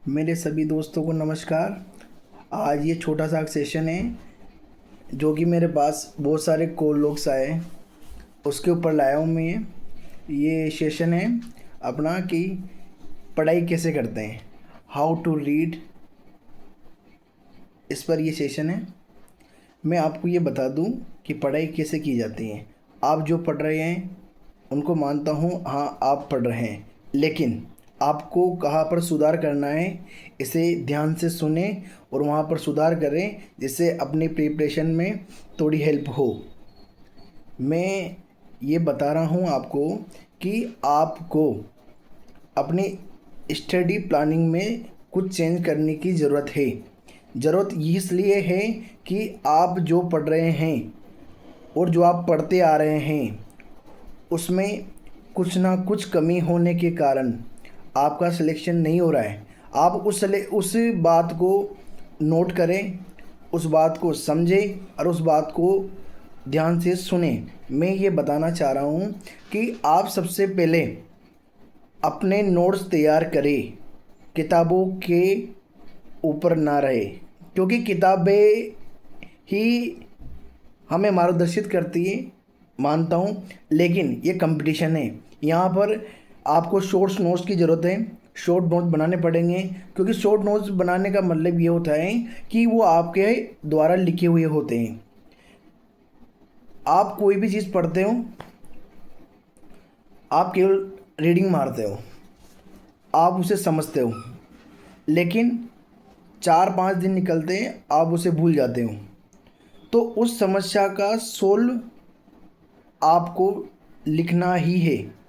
मेरे सभी दोस्तों को नमस्कार। आज ये छोटा सा सेशन है जो कि मेरे पास बहुत सारे कॉल लोग आए, उसके ऊपर लाया हूँ मैं। ये सेशन है अपना कि पढ़ाई कैसे करते हैं, हाउ टू रीड। इस पर ये सेशन है। मैं आपको ये बता दूं कि पढ़ाई कैसे की जाती है। आप जो पढ़ रहे हैं उनको मानता हूँ, हाँ आप पढ़ रहे हैं, लेकिन आपको कहाँ पर सुधार करना है इसे ध्यान से सुने और वहाँ पर सुधार करें जिससे अपनी प्रिपरेशन में थोड़ी हेल्प हो। मैं ये बता रहा हूँ आपको कि आपको अपनी स्टडी प्लानिंग में कुछ चेंज करने की ज़रूरत है। ज़रूरत इसलिए है कि आप जो पढ़ रहे हैं और जो आप पढ़ते आ रहे हैं उसमें कुछ ना कुछ कमी होने के कारण आपका सिलेक्शन नहीं हो रहा है। आप उस बात को नोट करें, उस बात को समझें और उस बात को ध्यान से सुने। मैं ये बताना चाह रहा हूँ कि आप सबसे पहले अपने नोट्स तैयार करें, किताबों के ऊपर ना रहे, क्योंकि किताबें ही हमें मार्गदर्शित करती है, मानता हूँ, लेकिन ये कंपटीशन है। यहाँ पर आपको शॉर्ट्स नोट्स की ज़रूरत है, शॉर्ट नोट्स बनाने पड़ेंगे, क्योंकि शॉर्ट नोट्स बनाने का मतलब ये होता है कि वो आपके द्वारा लिखे हुए होते हैं। आप कोई भी चीज़ पढ़ते हो, आप केवल रीडिंग मारते हो, आप उसे समझते हो, लेकिन 4-5 दिन निकलते हैं आप उसे भूल जाते हो। तो उस समस्या का सोल्व आपको लिखना ही है।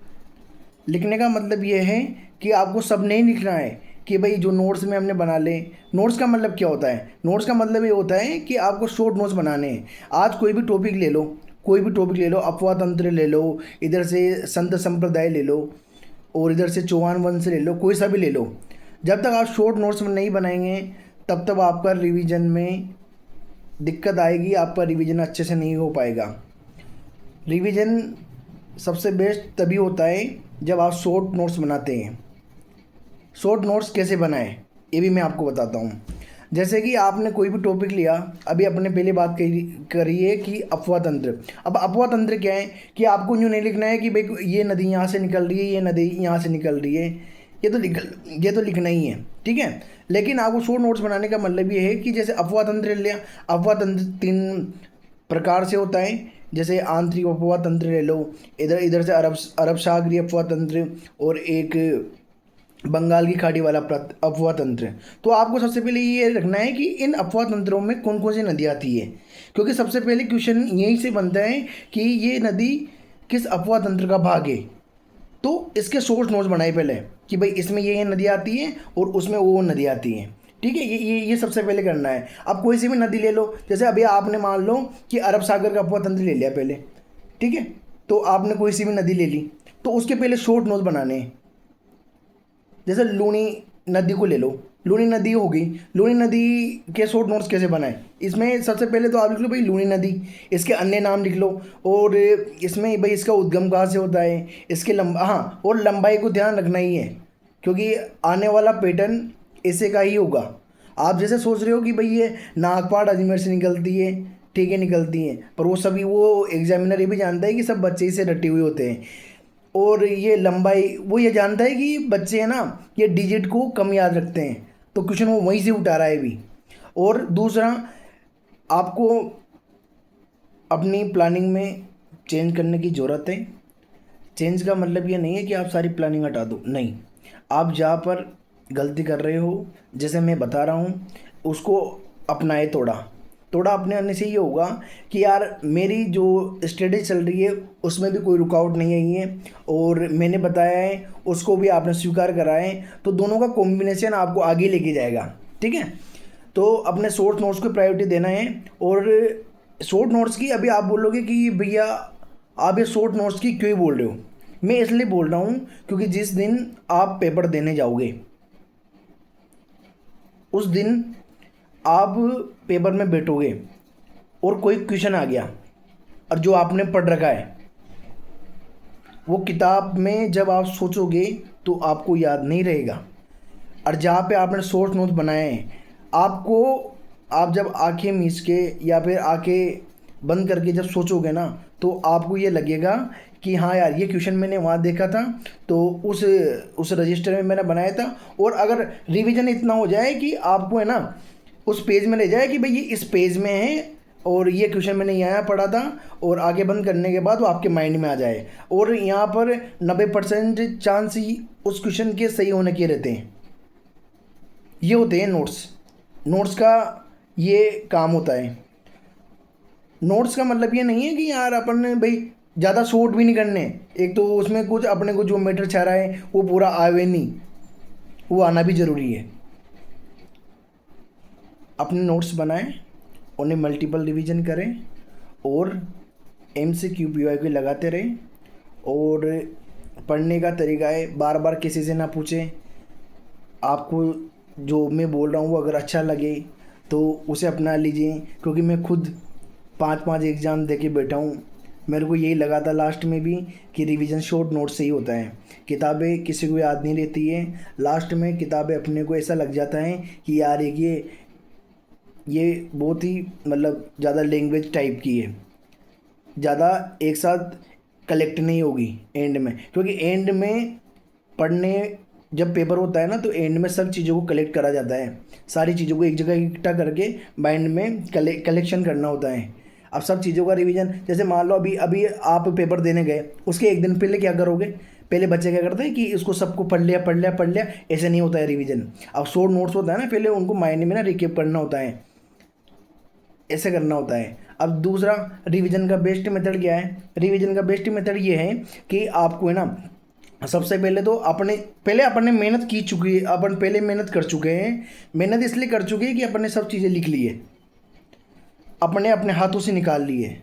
लिखने का मतलब ये है कि आपको सब नहीं लिखना है कि भाई जो नोट्स में हमने बना ले। नोट्स का मतलब क्या होता है? नोट्स का मतलब ये होता है कि आपको शॉर्ट नोट्स बनाने हैं। आज कोई भी टॉपिक ले लो, कोई भी टॉपिक ले लो, अपवाद तंत्र ले लो, इधर से संत संप्रदाय ले लो और इधर से चौहान वंश ले लो, कोई सा भी ले लो। जब तक आप शॉर्ट नोट्स में नहीं बनाएंगे तब तक आपका रिवीजन में दिक्कत आएगी, आपका रिवीजन अच्छे से नहीं हो पाएगा। रिवीजन सबसे बेस्ट तभी होता है जब आप शॉर्ट नोट्स बनाते हैं। शॉर्ट नोट्स कैसे बनाएं ये भी मैं आपको बताता हूँ। जैसे कि आपने कोई भी टॉपिक लिया, अभी अपने पहले बात करिए कि अफवाह तंत्र। अब अफवाह तंत्र क्या है कि आपको यूँ नहीं लिखना है कि भाई ये नदी यहाँ से निकल रही है, ये नदी यहाँ से निकल रही है, ये तो लिखना ही है, ठीक है। लेकिन आपको शॉर्ट नोट्स बनाने का मतलब ये है कि जैसे अफवाह तंत्र ले लिया। अफवाह तंत्र 3 प्रकार से होता है। जैसे आंतरिक अफवाह तंत्र ले लो, इधर इधर से अरब सागरीय अफवाह तंत्र और एक बंगाल की खाड़ी वाला अफवाह तंत्र। तो आपको सबसे पहले ये रखना है कि इन अफवाह तंत्रों में कौन कौन सी नदी आती है, क्योंकि सबसे पहले क्वेश्चन यहीं से बनता है कि ये नदी किस अफवाह तंत्र का भाग है। तो इसके सोर्स नोट्स बनाए पहले कि भाई इसमें ये नदी आती है और उसमें वो नदी आती है, ठीक है। ये सबसे पहले करना है। अब कोई सी भी नदी ले लो, जैसे अभी आपने मान लो कि अरब सागर का अफवाह तंत्र ले लिया पहले, ठीक है। तो आपने कोई सी भी नदी ले ली तो उसके पहले शॉर्ट नोट्स बनाने हैं। जैसे लूनी नदी को ले लो, लूनी नदी हो गई, लूनी नदी के शॉर्ट नोट्स कैसे बनाए? इसमें सबसे पहले तो आप लिख लो भाई लूनी नदी, इसके अन्य नाम लिख लो और इसमें भाई इसका उद्गम कहाँ से होता है, इसके हाँ, और लंबाई को ध्यान रखना ही है, क्योंकि आने वाला पैटर्न ऐसे का ही होगा। आप जैसे सोच रहे हो कि भाई ये नागपाड़ अजमेर से निकलती है, ठीक है निकलती है, पर वो एग्जामिनर ये भी जानता है कि सब बच्चे ही से रटे हुए होते हैं। और ये लंबाई वो ये जानता है कि बच्चे हैं ना, ये डिजिट को कम याद रखते हैं, तो क्वेश्चन वो वहीं से उठा रहा है भी। और दूसरा, आपको अपनी प्लानिंग में चेंज करने की ज़रूरत है। चेंज का मतलब ये नहीं है कि आप सारी प्लानिंग हटा दो, नहीं। आप जहाँ पर गलती कर रहे हो, जैसे मैं बता रहा हूँ, उसको अपनाए थोड़ा थोड़ा। अपने आने से ये होगा कि यार मेरी जो स्टडी चल रही है उसमें भी कोई रुकावट नहीं आई है और मैंने बताया है उसको भी आपने स्वीकार करा है, तो दोनों का कॉम्बिनेशन आपको आगे लेके जाएगा, ठीक है। तो अपने शॉर्ट नोट्स को प्रायोरिटी देना है। और शॉर्ट नोट्स की अभी आप बोलोगे कि भैया आप ये शॉर्ट नोट्स की क्यों बोल रहे हो? मैं इसलिए बोल रहा हूँ क्योंकि जिस दिन आप पेपर देने जाओगे उस दिन आप पेपर में बैठोगे और कोई क्वेश्चन आ गया और जो आपने पढ़ रखा है वो किताब में जब आप सोचोगे तो आपको याद नहीं रहेगा। और जहाँ पे आपने शॉर्ट नोट्स बनाए हैं, आपको आप जब आंखें मीच के या फिर आंखें बंद करके जब सोचोगे ना, तो आपको ये लगेगा कि हाँ यार, ये क्वेश्चन मैंने वहाँ देखा था, तो उस रजिस्टर में मैंने बनाया था। और अगर रिवीजन इतना हो जाए कि आपको है ना उस पेज में ले जाए कि भाई ये इस पेज में है और ये क्वेश्चन मैंने यहाँ पढ़ा था, और आगे बंद करने के बाद वो आपके माइंड में आ जाए। और यहाँ पर 90% चांस ही उस क्वेश्चन के सही होने के रहते हैं। ये होते हैं नोट्स। नोट्स का ये काम होता है। नोट्स का मतलब ये नहीं है कि यार अपन ने भाई ज़्यादा शॉर्ट भी नहीं करने, एक तो उसमें कुछ अपने को जो मैटर चाह रहा है वो पूरा आवे नहीं, वो आना भी ज़रूरी है। अपने नोट्स बनाएं, उन्हें मल्टीपल रिवीजन करें और MCQ PYQ लगाते रहें। और पढ़ने का तरीका है, बार बार किसी से ना पूछें। आपको जो मैं बोल रहा हूँ वो अगर अच्छा लगे तो उसे अपना लीजिए, क्योंकि मैं खुद 5 एग्ज़ाम दे के बैठा हूँ। मेरे को यही लगा था लास्ट में भी कि रिवीजन शॉर्ट नोट से ही होता है। किताबें किसी को याद नहीं रहती है, लास्ट में किताबें अपने को ऐसा लग जाता है कि यार ये बहुत ही मतलब ज़्यादा लैंग्वेज टाइप की है, ज़्यादा एक साथ कलेक्ट नहीं होगी एंड में। क्योंकि एंड में पढ़ने जब पेपर होता है ना, तो एंड में सब चीज़ों को कलेक्ट करा जाता है, सारी चीज़ों को एक जगह इकट्ठा करके माइंड में कलेक्शन करना होता है। अब सब चीज़ों का रिवीजन, जैसे मान लो अभी आप पेपर देने गए, उसके एक दिन पहले क्या करोगे? पहले बच्चे क्या करते हैं कि इसको सबको पढ़ लिया, ऐसे नहीं होता है रिवीजन। अब शॉर्ट नोट्स होता है ना, पहले उनको माइंड में ना रिकेप करना होता है, ऐसे करना होता है। अब दूसरा, रिवीजन का बेस्ट मेथड क्या है? रिवीजन का बेस्ट मेथड ये है कि आपको है ना, सबसे पहले तो अपने मेहनत की चुकी है, अपन पहले मेहनत कर चुके हैं। मेहनत इसलिए कर चुके हैं कि अपन ने सब चीज़ें लिख ली है, अपने हाथों से निकाल लिए,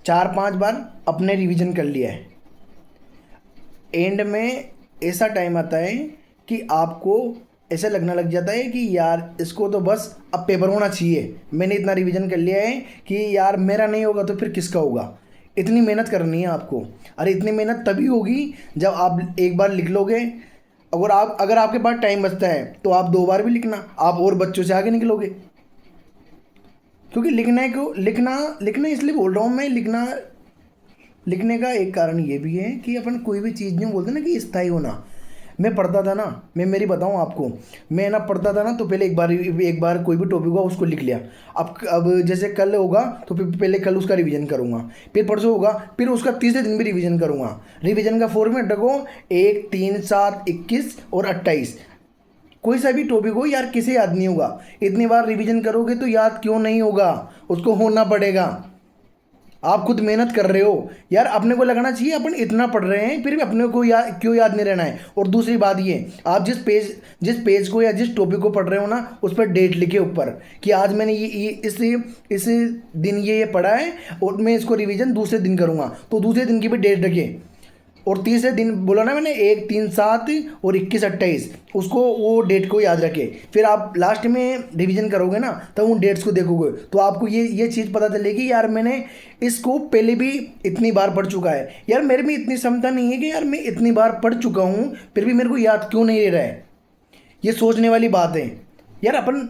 4-5 बार अपने रिवीजन कर लिया है। एंड में ऐसा टाइम आता है कि आपको ऐसा लगने लग जाता है कि यार इसको तो बस अब पेपर होना चाहिए, मैंने इतना रिवीजन कर लिया है कि यार मेरा नहीं होगा तो फिर किसका होगा। इतनी मेहनत करनी है आपको। अरे इतनी मेहनत तभी होगी जब आप एक बार लिख लोगे। अगर आपके पास टाइम बचता है तो आप 2 बार भी लिखना, आप और बच्चों से आगे निकलोगे। क्योंकि लिखना इसलिए बोल रहा हूँ मैं, लिखने का एक कारण ये भी है कि अपन कोई भी चीज़ नहीं बोलते ना कि स्थायी होना। मैं पढ़ता था ना, मैं मेरी बताऊं आपको, मैं ना पढ़ता था ना, तो पहले एक बार कोई भी टॉपिक हुआ उसको लिख लिया। अब जैसे कल होगा तो फिर पहले कल उसका रिवीजन करूंगा, फिर परसों होगा फिर उसका तीसरे दिन भी रिवीजन करूंगा। रिवीजन का फॉर्मेट रखो 1, 3, 7, 21 और 28। कोई सा भी टॉपिक हो यार, किसे याद नहीं होगा? इतनी बार रिवीजन करोगे तो याद क्यों नहीं होगा, उसको होना पड़ेगा। आप खुद मेहनत कर रहे हो यार, अपने को लगना चाहिए अपन इतना पढ़ रहे हैं फिर भी अपने को क्यों याद नहीं रहना है। और दूसरी बात ये, आप जिस पेज को या जिस टॉपिक को पढ़ रहे हो ना, उस पर डेट लिखे ऊपर कि आज मैंने ये इस दिन ये पढ़ा है और मैं इसको रिवीजन दूसरे दिन करूँगा, तो दूसरे दिन की भी डेट रखे। और तीसरे दिन बोला ना मैंने 1, 3, 7 और 21, 28, उसको वो डेट को याद रखे। फिर आप लास्ट में रिवीजन करोगे ना, तब उन डेट्स को देखोगे तो आपको ये चीज़ पता चलेगी यार मैंने इसको पहले भी इतनी बार पढ़ चुका है। यार मेरे में इतनी क्षमता नहीं है कि यार मैं इतनी बार पढ़ चुका हूँ फिर भी मेरे को याद क्यों नहीं रह रहा है। ये सोचने वाली बात है यार। अपन